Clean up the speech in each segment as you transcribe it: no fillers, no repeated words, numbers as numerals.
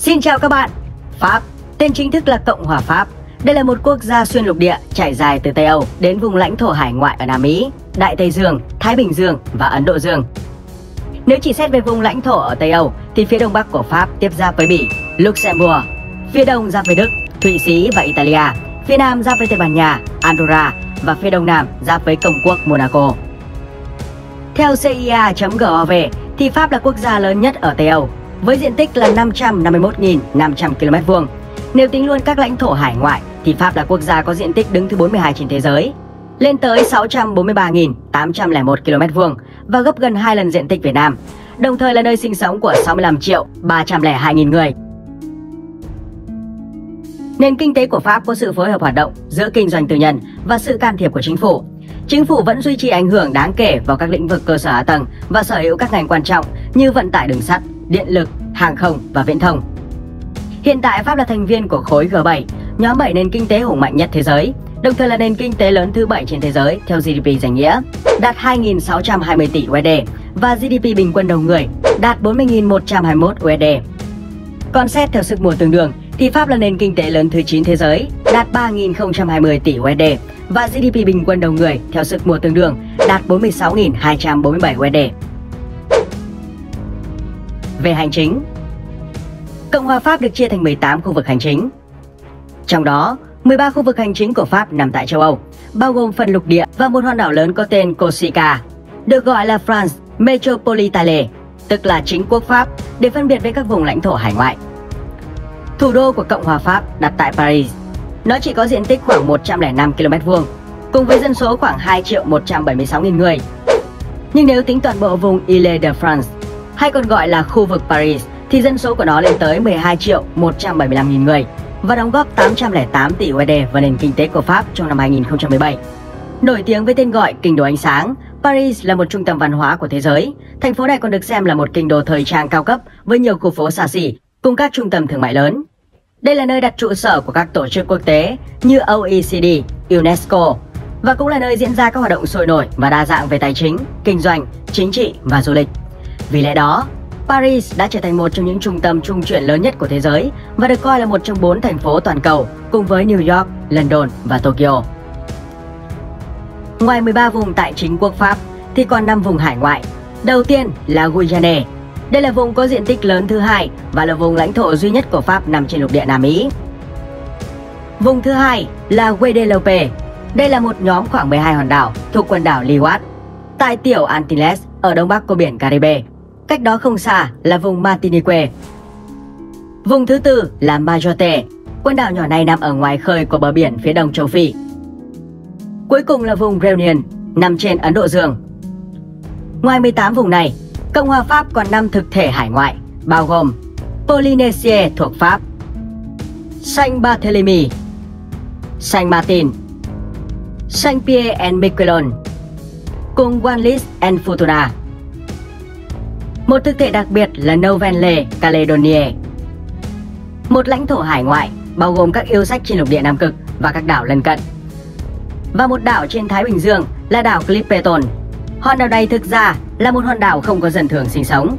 Xin chào các bạn. Pháp, tên chính thức là Cộng hòa Pháp. Đây là một quốc gia xuyên lục địa trải dài từ Tây Âu đến vùng lãnh thổ hải ngoại ở Nam Mỹ, Đại Tây Dương, Thái Bình Dương và Ấn Độ Dương. Nếu chỉ xét về vùng lãnh thổ ở Tây Âu thì phía đông bắc của Pháp tiếp giáp với Bỉ, Luxembourg, phía đông giáp với Đức, Thụy Sĩ và Italia, phía nam giáp với Tây Ban Nha, Andorra và phía đông nam giáp với Công quốc Monaco. Theo CIA.gov thì Pháp là quốc gia lớn nhất ở Tây Âu với diện tích là 551.500 km². Nếu tính luôn các lãnh thổ hải ngoại thì Pháp là quốc gia có diện tích đứng thứ 42 trên thế giới, lên tới 643.801 km² và gấp gần 2 lần diện tích Việt Nam, đồng thời là nơi sinh sống của 65.302.000 người. Nền kinh tế của Pháp có sự phối hợp hoạt động giữa kinh doanh tư nhân và sự can thiệp của chính phủ. Chính phủ vẫn duy trì ảnh hưởng đáng kể vào các lĩnh vực cơ sở hạ tầng và sở hữu các ngành quan trọng như vận tải đường sắt, điện lực, hàng không và viễn thông. Hiện tại Pháp là thành viên của khối G7, nhóm 7 nền kinh tế hùng mạnh nhất thế giới, đồng thời là nền kinh tế lớn thứ 7 trên thế giới theo GDP danh nghĩa, đạt 2.620 tỷ USD và GDP bình quân đầu người đạt 40.121 USD. Còn xét theo sức mua tương đương thì Pháp là nền kinh tế lớn thứ 9 thế giới, đạt 3.020 tỷ USD và GDP bình quân đầu người theo sức mua tương đương đạt 46.247 USD. Về hành chính, Cộng hòa Pháp được chia thành 18 khu vực hành chính. Trong đó, 13 khu vực hành chính của Pháp nằm tại châu Âu, bao gồm phần lục địa và một hòn đảo lớn có tên Corsica, được gọi là France Métropolitaine, tức là chính quốc Pháp, để phân biệt với các vùng lãnh thổ hải ngoại. Thủ đô của Cộng hòa Pháp đặt tại Paris. Nó chỉ có diện tích khoảng 105 km², cùng với dân số khoảng 2.176.000 người. Nhưng nếu tính toàn bộ vùng Île-de-France, hay còn gọi là khu vực Paris, thì dân số của nó lên tới 12.175.000 người và đóng góp 808 tỷ USD vào nền kinh tế của Pháp trong năm 2017. Nổi tiếng với tên gọi Kinh đô ánh sáng, Paris là một trung tâm văn hóa của thế giới. Thành phố này còn được xem là một kinh đô thời trang cao cấp với nhiều khu phố xa xỉ cùng các trung tâm thương mại lớn. Đây là nơi đặt trụ sở của các tổ chức quốc tế như OECD, UNESCO và cũng là nơi diễn ra các hoạt động sôi nổi và đa dạng về tài chính, kinh doanh, chính trị và du lịch. Vì lẽ đó, Paris đã trở thành một trong những trung tâm trung chuyển lớn nhất của thế giới và được coi là một trong 4 thành phố toàn cầu cùng với New York, London và Tokyo. Ngoài 13 vùng tại chính quốc Pháp thì còn 5 vùng hải ngoại. Đầu tiên là Guyane. Đây là vùng có diện tích lớn thứ hai và là vùng lãnh thổ duy nhất của Pháp nằm trên lục địa Nam Mỹ. Vùng thứ hai là Guadeloupe. Đây là một nhóm khoảng 12 hòn đảo thuộc quần đảo Leeward tại tiểu Antilles ở đông bắc của biển Caribe. Cách đó không xa là vùng Martinique. Vùng thứ tư là Mayotte. Quần đảo nhỏ này nằm ở ngoài khơi của bờ biển phía đông châu Phi. Cuối cùng là vùng Réunion, nằm trên Ấn Độ Dương. Ngoài 18 vùng này, Cộng hòa Pháp còn 5 thực thể hải ngoại, bao gồm Polynésie thuộc Pháp, Saint-Barthélemy, Saint-Martin, Saint-Pierre and Miquelon, cùng Wallis and Futuna. Một thực thể đặc biệt là Nouvelle-Calédonie, một lãnh thổ hải ngoại bao gồm các yêu sách trên lục địa Nam Cực và các đảo lân cận, và một đảo trên Thái Bình Dương là đảo Clipperton. Hòn đảo này thực ra là một hòn đảo không có dân thường sinh sống.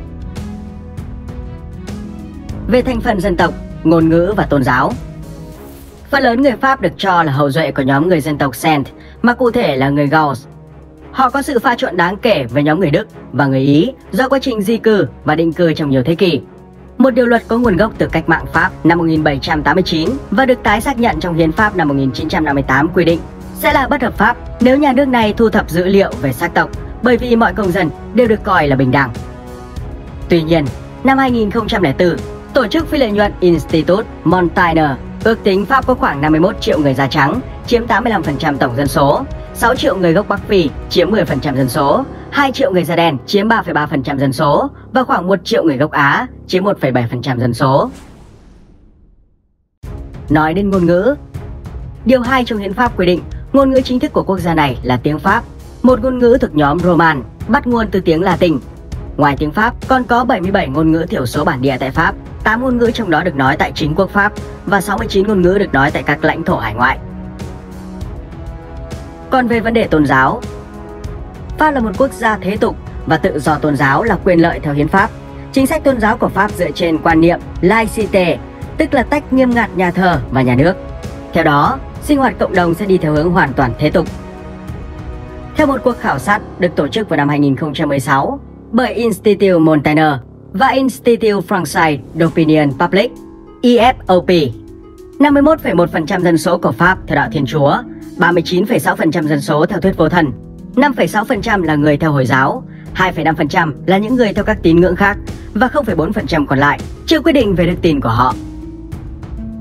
Về thành phần dân tộc, ngôn ngữ và tôn giáo, phần lớn người Pháp được cho là hậu duệ của nhóm người dân tộc Celt, mà cụ thể là người Gauls. Họ có sự pha trộn đáng kể với nhóm người Đức và người Ý do quá trình di cư và định cư trong nhiều thế kỷ. Một điều luật có nguồn gốc từ cách mạng Pháp năm 1789 và được tái xác nhận trong hiến pháp năm 1958 quy định sẽ là bất hợp pháp nếu nhà nước này thu thập dữ liệu về sắc tộc, bởi vì mọi công dân đều được coi là bình đẳng. Tuy nhiên, năm 2004, tổ chức phi lợi nhuận Institut Montaigne ước tính Pháp có khoảng 51 triệu người da trắng, chiếm 85% tổng dân số, 6 triệu người gốc Bắc Phi, chiếm 10% dân số, 2 triệu người da đen, chiếm 3,3% dân số và khoảng 1 triệu người gốc Á, chiếm 1,7% dân số. Nói đến ngôn ngữ, Điều 2 trong hiến pháp quy định ngôn ngữ chính thức của quốc gia này là tiếng Pháp, một ngôn ngữ thuộc nhóm Roman, bắt nguồn từ tiếng Latin. Ngoài tiếng Pháp, còn có 77 ngôn ngữ thiểu số bản địa tại Pháp, 8 ngôn ngữ trong đó được nói tại chính quốc Pháp và 69 ngôn ngữ được nói tại các lãnh thổ hải ngoại. Còn về vấn đề tôn giáo, Pháp là một quốc gia thế tục và tự do tôn giáo là quyền lợi theo hiến pháp. Chính sách tôn giáo của Pháp dựa trên quan niệm laïcité, tức là tách nghiêm ngặt nhà thờ và nhà nước. Theo đó, sinh hoạt cộng đồng sẽ đi theo hướng hoàn toàn thế tục. Theo một cuộc khảo sát được tổ chức vào năm 2016 bởi Institut Montaigne và Institut Français d'Opinion Publique (IFOP), 51,1% dân số của Pháp theo đạo Thiên Chúa, 39,6% dân số theo thuyết vô thần, 5,6% là người theo Hồi giáo, 2,5% là những người theo các tín ngưỡng khác và 0,4% còn lại chưa quyết định về đức tin của họ.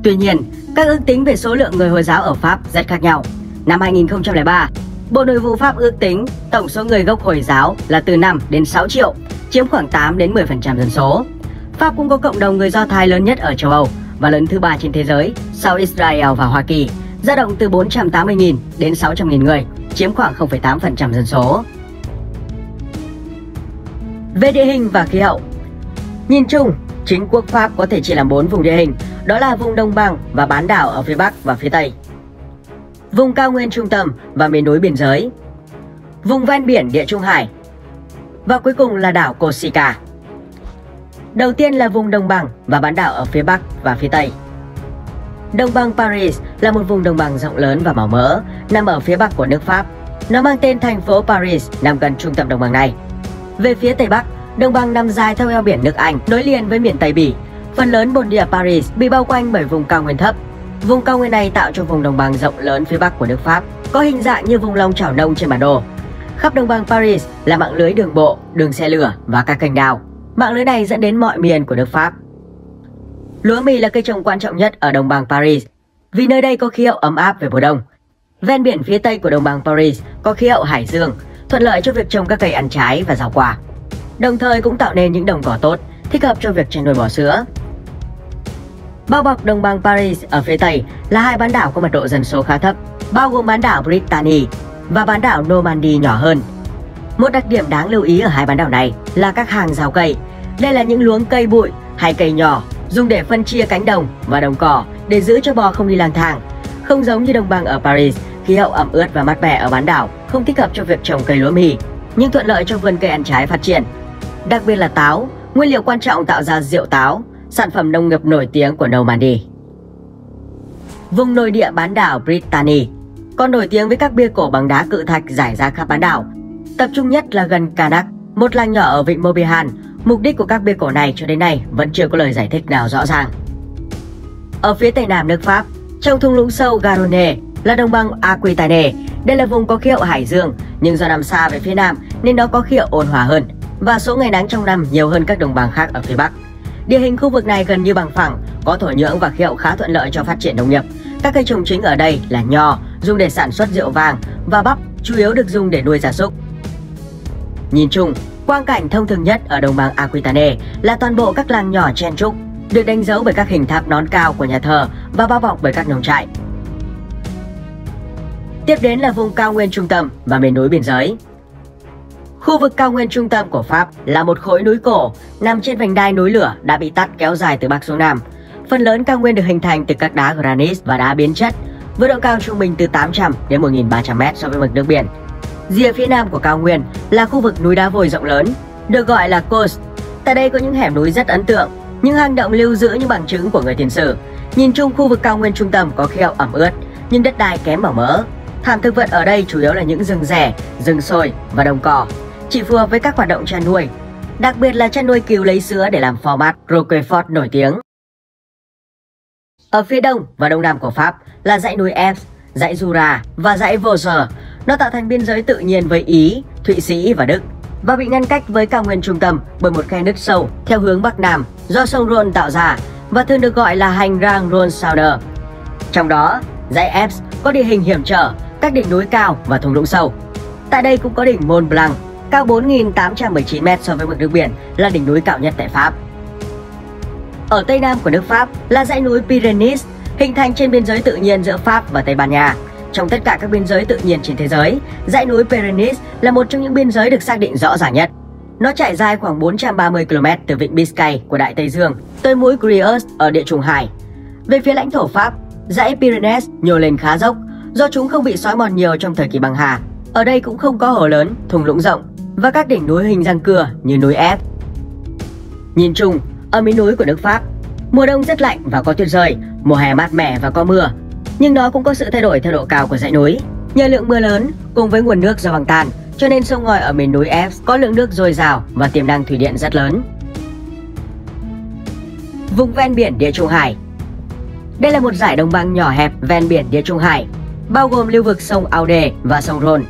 Tuy nhiên, các ước tính về số lượng người Hồi giáo ở Pháp rất khác nhau. Năm 2003, Bộ Nội vụ Pháp ước tính tổng số người gốc Hồi giáo là từ 5 đến 6 triệu, chiếm khoảng 8 đến 10% dân số. Pháp cũng có cộng đồng người Do Thái lớn nhất ở châu Âu và lớn thứ 3 trên thế giới sau Israel và Hoa Kỳ, dao động từ 480.000 đến 600.000 người, chiếm khoảng 0,8% dân số. Về địa hình và khí hậu, nhìn chung, chính quốc Pháp có thể chia làm 4 vùng địa hình, đó là vùng đồng bằng và bán đảo ở phía Bắc và phía Tây, vùng cao nguyên trung tâm và miền núi biên giới, vùng ven biển Địa Trung Hải, và cuối cùng là đảo Corsica. Đầu tiên là vùng đồng bằng và bán đảo ở phía Bắc và phía Tây. Đồng bằng Paris là một vùng đồng bằng rộng lớn và màu mỡ, nằm ở phía Bắc của nước Pháp. Nó mang tên thành phố Paris, nằm gần trung tâm đồng bằng này. Về phía Tây Bắc, đồng bằng nằm dài theo eo biển nước Anh, nối liền với miền Tây Bỉ. Phần lớn bồn địa Paris bị bao quanh bởi vùng cao nguyên thấp. Vùng cao nguyên này tạo cho vùng đồng bằng rộng lớn phía Bắc của nước Pháp, có hình dạng như vùng lòng chảo nông trên bản đồ. Khắp đồng bằng Paris là mạng lưới đường bộ, đường xe lửa và các kênh đào. Mạng lưới này dẫn đến mọi miền của nước Pháp. Lúa mì là cây trồng quan trọng nhất ở đồng bằng Paris, vì nơi đây có khí hậu ấm áp về mùa đông. Ven biển phía Tây của đồng bằng Paris có khí hậu hải dương, thuận lợi cho việc trồng các cây ăn trái và rau quả. Đồng thời cũng tạo nên những đồng cỏ tốt, thích hợp cho việc chăn nuôi bò sữa. Bao bọc đồng bằng Paris ở phía Tây là hai bán đảo có mật độ dân số khá thấp, bao gồm bán đảo Brittany và bán đảo Normandy nhỏ hơn. Một đặc điểm đáng lưu ý ở hai bán đảo này là các hàng rào cây. Đây là những luống cây bụi hay cây nhỏ dùng để phân chia cánh đồng và đồng cỏ để giữ cho bò không đi lang thang. Không giống như đồng bằng ở Paris, khí hậu ẩm ướt và mát mẻ ở bán đảo không thích hợp cho việc trồng cây lúa mì, nhưng thuận lợi cho vườn cây ăn trái phát triển. Đặc biệt là táo, nguyên liệu quan trọng tạo ra rượu táo, sản phẩm nông nghiệp nổi tiếng của Normandy. Vùng nội địa bán đảo Brittany còn nổi tiếng với các bia cổ bằng đá cự thạch rải ra khắp bán đảo. Tập trung nhất là gần Canac, một làng nhỏ ở vịnh Morbihan. Mục đích của các bia cổ này cho đến nay vẫn chưa có lời giải thích nào rõ ràng. Ở phía tây nam nước Pháp, trong thung lũng sâu Garonne là đồng bằng Aquitaine. Đây là vùng có khí hậu hải dương, nhưng do nằm xa về phía nam nên nó có khí hậu ôn hòa hơn và số ngày nắng trong năm nhiều hơn các đồng bằng khác ở phía Bắc. Địa hình khu vực này gần như bằng phẳng, có thổ nhưỡng và khí hậu khá thuận lợi cho phát triển nông nghiệp. Các cây trồng chính ở đây là nho, dùng để sản xuất rượu vàng, và bắp, chủ yếu được dùng để nuôi gia súc. Nhìn chung, quang cảnh thông thường nhất ở đồng bằng Aquitaine là toàn bộ các làng nhỏ chen trúc, được đánh dấu bởi các hình tháp nón cao của nhà thờ và bao bọc bởi các nông trại. Tiếp đến là vùng cao nguyên trung tâm và miền núi biên giới. Khu vực cao nguyên trung tâm của Pháp là một khối núi cổ nằm trên vành đai núi lửa đã bị tắt kéo dài từ Bắc xuống Nam. Phần lớn cao nguyên được hình thành từ các đá granite và đá biến chất, với độ cao trung bình từ 800 đến 1.300 m so với mực nước biển. Rìa phía nam của cao nguyên là khu vực núi đá vôi rộng lớn, được gọi là Coast. Tại đây có những hẻm núi rất ấn tượng, những hang động lưu giữ những bằng chứng của người tiền sử. Nhìn chung, khu vực cao nguyên trung tâm có khí hậu ẩm ướt, nhưng đất đai kém màu mỡ. Thảm thực vật ở đây chủ yếu là những rừng rẻ, rừng sồi và đồng cỏ, chỉ phù hợp với các hoạt động chăn nuôi, đặc biệt là chăn nuôi cừu lấy sữa để làm format Roquefort nổi tiếng. Ở phía đông và đông nam của Pháp là dãy núi Alps, dãy Jura và dãy Vosges. Nó tạo thành biên giới tự nhiên với Ý, Thụy Sĩ và Đức và bị ngăn cách với cao nguyên trung tâm bởi một khe nứt sâu theo hướng bắc nam do sông Rhône tạo ra và thường được gọi là hành lang Rhône-Saône. Trong đó, dãy Alps có địa hình hiểm trở, các đỉnh núi cao và thung lũng sâu. Tại đây cũng có đỉnh Mont Blanc, cao 4.819 m so với mực nước biển, là đỉnh núi cao nhất tại Pháp. Ở tây nam của nước Pháp là dãy núi Pyrenees, hình thành trên biên giới tự nhiên giữa Pháp và Tây Ban Nha. Trong tất cả các biên giới tự nhiên trên thế giới, dãy núi Pyrenees là một trong những biên giới được xác định rõ ràng nhất. Nó trải dài khoảng 430 km từ vịnh Biscay của Đại Tây Dương tới mũi Gréoux ở Địa Trung Hải. Về phía lãnh thổ Pháp, dãy Pyrenees nhô lên khá dốc do chúng không bị xói mòn nhiều trong thời kỳ băng hà. Ở đây cũng không có hồ lớn, thung lũng rộng và các đỉnh núi hình răng cưa như núi Alps. Nhìn chung, ở miền núi của nước Pháp, mùa đông rất lạnh và có tuyết rơi, mùa hè mát mẻ và có mưa. Nhưng nó cũng có sự thay đổi theo độ cao của dãy núi. Nhờ lượng mưa lớn cùng với nguồn nước do băng tan, cho nên sông ngòi ở miền núi Alps có lượng nước dồi dào và tiềm năng thủy điện rất lớn. Vùng ven biển Địa Trung Hải. Đây là một dải đồng bằng nhỏ hẹp ven biển Địa Trung Hải, bao gồm lưu vực sông Aude và sông Rhône.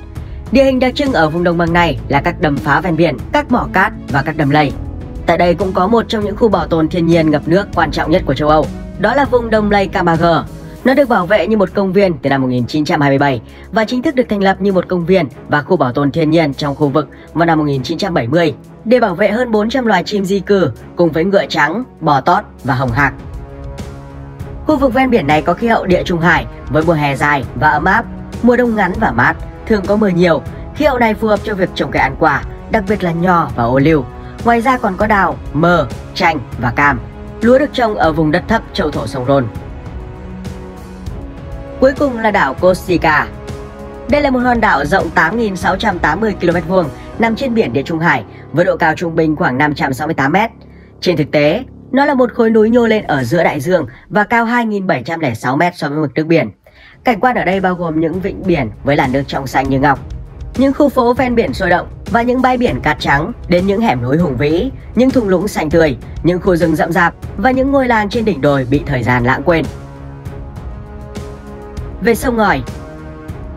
Địa hình đặc trưng ở vùng đồng bằng này là các đầm phá ven biển, các mỏ cát và các đầm lầy. Tại đây cũng có một trong những khu bảo tồn thiên nhiên ngập nước quan trọng nhất của châu Âu, đó là vùng Đông Lây Camargue. Nó được bảo vệ như một công viên từ năm 1927 và chính thức được thành lập như một công viên và khu bảo tồn thiên nhiên trong khu vực vào năm 1970 để bảo vệ hơn 400 loài chim di cư cùng với ngựa trắng, bò tót và hồng hạc. Khu vực ven biển này có khí hậu Địa Trung Hải với mùa hè dài và ấm áp, mùa đông ngắn và mát, thường có mưa nhiều. Khí hậu này phù hợp cho việc trồng cây ăn quả, đặc biệt là nho và ô liu. Ngoài ra còn có đào, mơ, chanh và cam. Lúa được trồng ở vùng đất thấp châu thổ sông Rhône. Cuối cùng là đảo Corsica. Đây là một hòn đảo rộng 8.680 km2 nằm trên biển Địa Trung Hải với độ cao trung bình khoảng 568 m. Trên thực tế, nó là một khối núi nhô lên ở giữa đại dương và cao 2.706 m so với mực nước biển. Cảnh quan ở đây bao gồm những vịnh biển với làn nước trong xanh như ngọc, những khu phố ven biển sôi động và những bãi biển cát trắng, đến những hẻm núi hùng vĩ, những thung lũng xanh tươi, những khu rừng rậm rạp và những ngôi làng trên đỉnh đồi bị thời gian lãng quên. Về sông ngòi,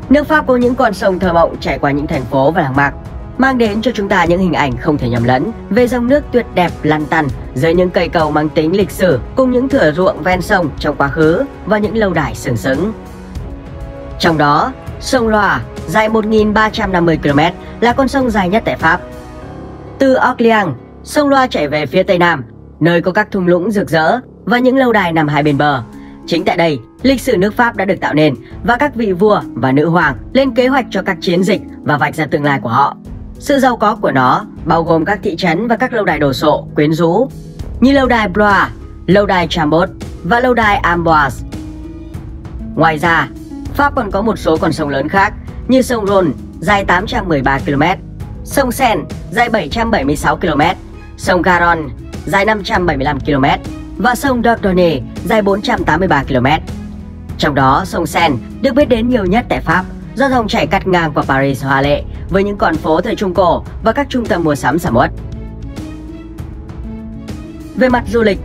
nước Pháp có những con sông thơ mộng chảy qua những thành phố và làng mạc, mang đến cho chúng ta những hình ảnh không thể nhầm lẫn về dòng nước tuyệt đẹp lăn tăn dưới những cây cầu mang tính lịch sử cùng những thửa ruộng ven sông trong quá khứ và những lâu đài sừng sững. Trong đó, sông Loire dài 1.350 km là con sông dài nhất tại Pháp. Từ Orléans, sông Loire chảy về phía tây nam, nơi có các thung lũng rực rỡ và những lâu đài nằm hai bên bờ. Chính tại đây, lịch sử nước Pháp đã được tạo nên và các vị vua và nữ hoàng lên kế hoạch cho các chiến dịch và vạch ra tương lai của họ. Sự giàu có của nó bao gồm các thị trấn và các lâu đài đồ sộ, quyến rũ như lâu đài Blois, lâu đài Chambord và lâu đài Amboise. Ngoài ra, Pháp còn có một số con sông lớn khác như sông Rhône dài 813 km, sông Seine dài 776 km, sông Garonne dài 575 km và sông Dordogne dài 483 km. Trong đó, sông Seine được biết đến nhiều nhất tại Pháp do dòng chảy cắt ngang qua Paris hoa lệ với những con phố thời Trung Cổ và các trung tâm mua sắm sầm uất. Về mặt du lịch,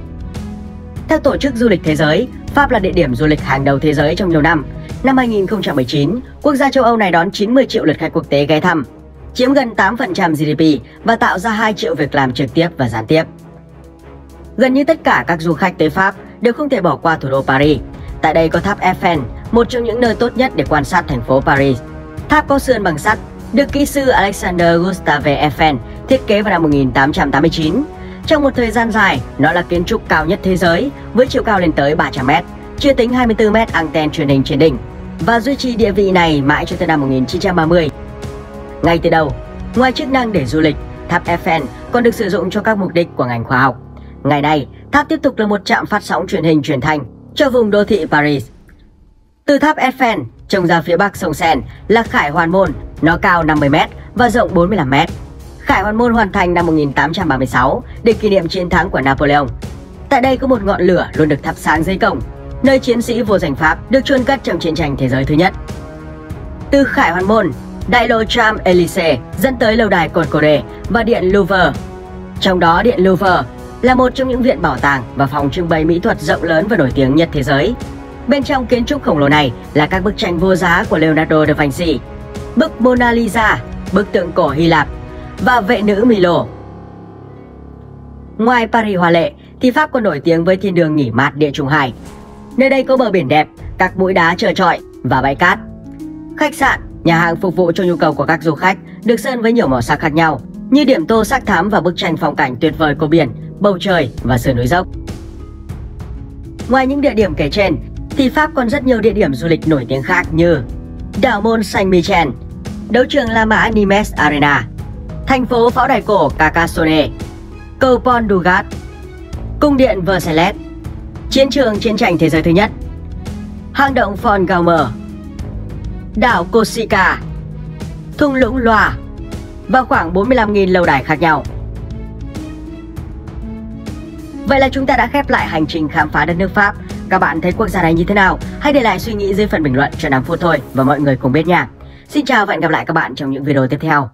theo Tổ chức Du lịch Thế giới, Pháp là địa điểm du lịch hàng đầu thế giới trong nhiều năm. Năm 2019, quốc gia châu Âu này đón 90 triệu lượt khách quốc tế ghé thăm, chiếm gần 8% GDP và tạo ra 2 triệu việc làm trực tiếp và gián tiếp. Gần như tất cả các du khách tới Pháp đều không thể bỏ qua thủ đô Paris. Tại đây có tháp Eiffel, một trong những nơi tốt nhất để quan sát thành phố Paris. Tháp có sườn bằng sắt, được kỹ sư Alexander Gustave Eiffel thiết kế vào năm 1889. Trong một thời gian dài, nó là kiến trúc cao nhất thế giới với chiều cao lên tới 300 m, chưa tính 24 m anten truyền hình trên đỉnh, và duy trì địa vị này mãi cho tới năm 1930. Ngay từ đầu, ngoài chức năng để du lịch, tháp Eiffel còn được sử dụng cho các mục đích của ngành khoa học. Ngày nay, tháp tiếp tục là một trạm phát sóng truyền hình truyền thanh cho vùng đô thị Paris. Từ tháp Eiffel trông ra phía bắc sông Seine là Khải Hoàn Môn, nó cao 50 m và rộng 45 m. Khải Hoàn Môn hoàn thành năm 1836 để kỷ niệm chiến thắng của Napoleon. Tại đây có một ngọn lửa luôn được thắp sáng dưới cổng, nơi chiến sĩ vô danh Pháp được chôn cất trong chiến tranh thế giới thứ nhất. Từ Khải Hoàn Môn, đại lộ Champs-Élysées dẫn tới lâu đài Concorde và điện Louvre. Trong đó, điện Louvre là một trong những viện bảo tàng và phòng trưng bày mỹ thuật rộng lớn và nổi tiếng nhất thế giới. Bên trong kiến trúc khổng lồ này là các bức tranh vô giá của Leonardo da Vinci, bức Mona Lisa, bức tượng cổ Hy Lạp và vệ nữ Milo. Ngoài Paris hoa lệ thì Pháp còn nổi tiếng với thiên đường nghỉ mát Địa Trung Hải. Nơi đây có bờ biển đẹp, các mũi đá trơ trọi và bãi cát. Khách sạn, nhà hàng phục vụ cho nhu cầu của các du khách được sơn với nhiều màu sắc khác nhau, như điểm tô sắc thắm và bức tranh phong cảnh tuyệt vời của biển, bầu trời và sườn núi dốc. Ngoài những địa điểm kể trên thì Pháp còn rất nhiều địa điểm du lịch nổi tiếng khác như đảo môn Saint-Michel, đấu trường La Mã Nimes Arena, thành phố pháo đài cổ Carcassonne, cầu Pont du Gard, cung điện Versailles, chiến trường chiến tranh thế giới thứ nhất, hang động Font Gaumer, đảo Corsica, thung lũng Loire và khoảng 45.000 lâu đài khác nhau. Vậy là chúng ta đã khép lại hành trình khám phá đất nước Pháp. Các bạn thấy quốc gia này như thế nào? Hãy để lại suy nghĩ dưới phần bình luận cho 5 phút thôi và mọi người cùng biết nha. Xin chào và hẹn gặp lại các bạn trong những video tiếp theo.